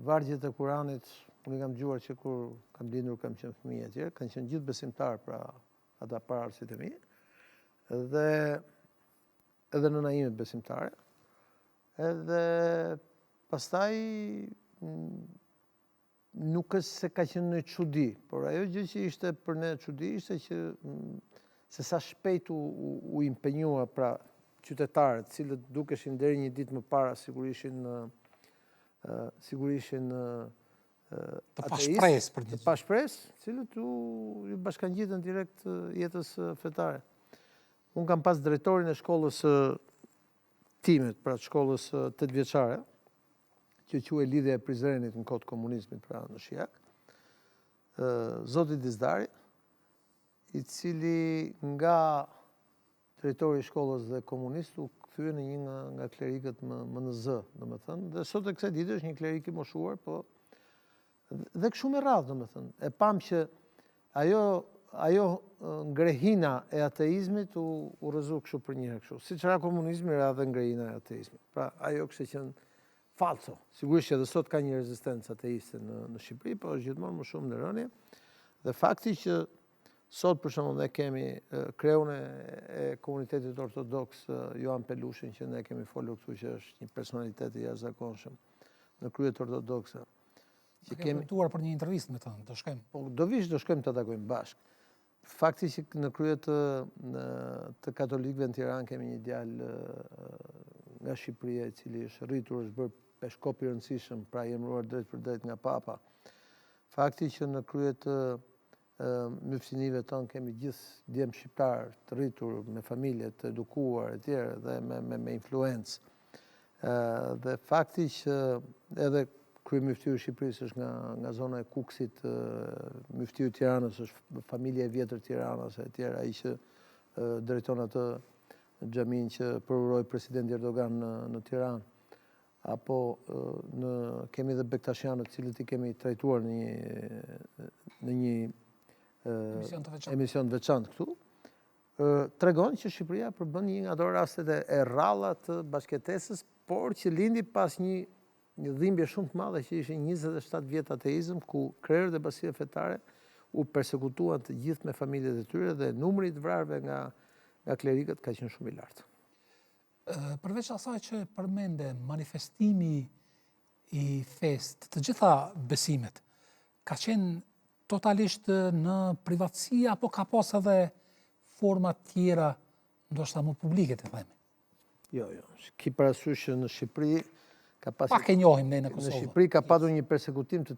vargjet e Kuranit, unë kam dëgjuar që kur kam lindur, kam qenë fëmijë e tjerë, kanë qenë gjithë besimtarë, pra ata pararësit e mi, dhe edhe nëna ime besimtare, edhe pastaj nuk është se ka qenë në çudi, por ajo gjë që ishte për ne çudi ishte që se sa shpejt u impenjua, pra qytetarët, cilët dukeshin deri një ditë më para sigurishin të pashpresë, cilët ju bashkangjitën direkt jetës fetare. Unë kam pas drejtorin e shkollës timet, pra shkollës 8 vjeçare, që quhej Lidhja e Prizrenit në kohë të komunizmit, pra në Shijak, zoti Dizdari, i cili nga drejtori i shkollës dhe komunist u kthye në një nga klerikët më në zë, domethënë, dhe sot e kësaj dite është një klerik i moshuar, po dhe kështu me radhë, domethënë. E pam që ajo ngrehina e ateizmit u rrezu kështu për një herë kështu. Siç ra komunizmi, ra dhe ngrehina e ateizmit. Pra ajo kishte qenë falso. Sigurisht që edhe sot ka një rezistencë ateiste në Shqipëri, po është gjithmonë më shumë në rënje. Dhe fakti që sot për shembull ne kemi kreun e komunitetit ortodoks Joan Pelushin, që ne kemi folur këtu që është një personalitet i jashtëzakonshëm në kryet ortodokse. Që kemi tuar për një intervistë me të, do shkojmë. Po do shkojmë të takojmë bashkë. Fakti që në kryet të katolikëve në Tiranë kemi një djalë nga Shqipëria, i cili është rritur, është bërë peshkop i rëndësishëm, pra i emëruar drejt për drejt nga Papa. Fakti që në kryet myftinive tonë kemi gjithë djemë shqiptarë të rritur me familje, të edukuar e tjerë dhe me influencë. Dhe fakti që edhe kryemyftiu i Shqipërisë është nga zona e Kukësit, myftiu i Tiranës është familja e vjetër Tiranës e tjerë, ai që drejton atë xhamin që përuroi presidenti Erdogan në Tiranë. Apo kemi dhe Bektashianët, cilët i kemi trajtuar në një emision të veçantë këtu, tregon që Shqipëria përbën një nga ato rastet e rralla të bashkëtesës, por që lindi pas një dhimbje shumë të madhe që ishe 27 vjet ateizëm, ku krerët e bashkia fetare u persekutuan të gjithë me familjet e tyre dhe numri i vrarëve nga klerikët ka qenë shumë i lartë. Përveç asaj që përmende manifestimi i fesë të gjitha besimet, ka qenë totalisht në privatësi apo ka pas edhe forma tjera ndoshta më publike të themi? Jo. Ki parasysh që në Shqipëri pak e njohim ne në Kosovë. Në Shqipëri ka patur një persekutim të